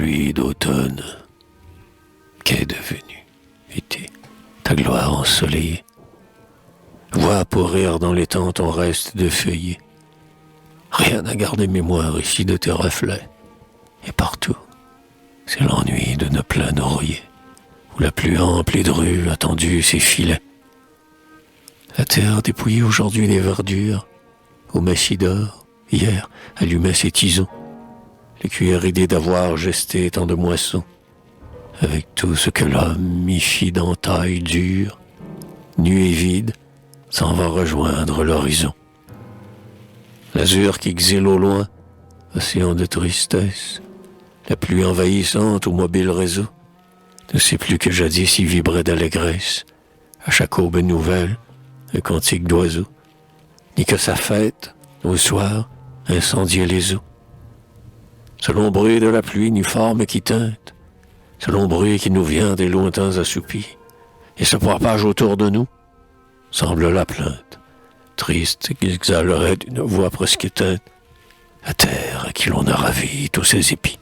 pluie d'automne, qu'est devenu été ta gloire ensoleillée? Vois pourrir dans les temps ton reste de feuillet. Rien n'a gardé mémoire ici de tes reflets. Et partout, c'est l'ennui de nos plaines oreillers, où la plus ample et drue a tendu ses filets. La terre dépouillée aujourd'hui des verdures, au messie d'or, hier, allumait ses tisons. Les cuillères ridées d'avoir gesté tant de moissons, avec tout ce que l'homme y fit d'entaille dure, nu et vide, s'en va rejoindre l'horizon. L'azur qui exile au loin, océan de tristesse, la pluie envahissante au mobile réseau, ne sait plus que jadis y vibrait d'allégresse, à chaque aube nouvelle, un cantique d'oiseau, ni que sa fête, au soir, incendiait les eaux. Selon bruit de la pluie uniforme qui teinte, selon bruit qui nous vient des lointains assoupis, et se propage autour de nous, semble la plainte, triste qui exhalerait d'une voix presque éteinte, la terre à qui l'on a ravi tous ses épis.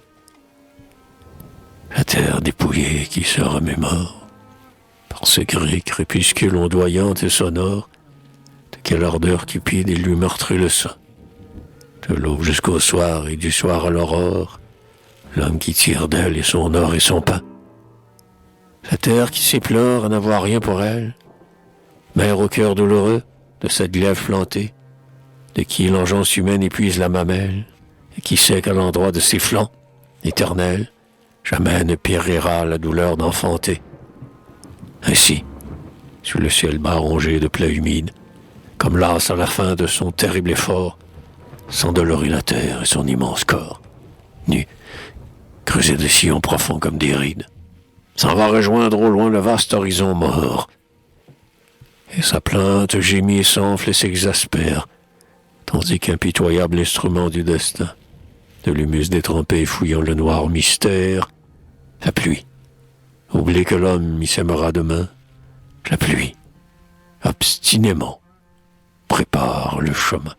La terre dépouillée qui se remémore, par ce gris crépuscule ondoyant et sonore, de quelle ardeur cupide il lui meurtrit le sang. De l'aube jusqu'au soir et du soir à l'aurore, l'homme qui tire d'elle et son or et son pain. La terre qui s'éplore à n'avoir rien pour elle, mère au cœur douloureux de cette glaive plantée, de qui l'engeance humaine épuise la mamelle, et qui sait qu'à l'endroit de ses flancs, éternels, jamais ne périra la douleur d'enfanter. Ainsi, sous le ciel bas rongé de plaies humides, comme lasse à la fin de son terrible effort, s'endolorit la terre et son immense corps, nu, creusé de sillons profonds comme des rides, s'en va rejoindre au loin le vaste horizon mort. Et sa plainte gémit et s'enfle et s'exaspère, tandis qu'impitoyable instrument du destin, de l'humus détrempé fouillant le noir mystère, la pluie, oublie que l'homme y s'aimera demain, la pluie, obstinément, prépare le chemin.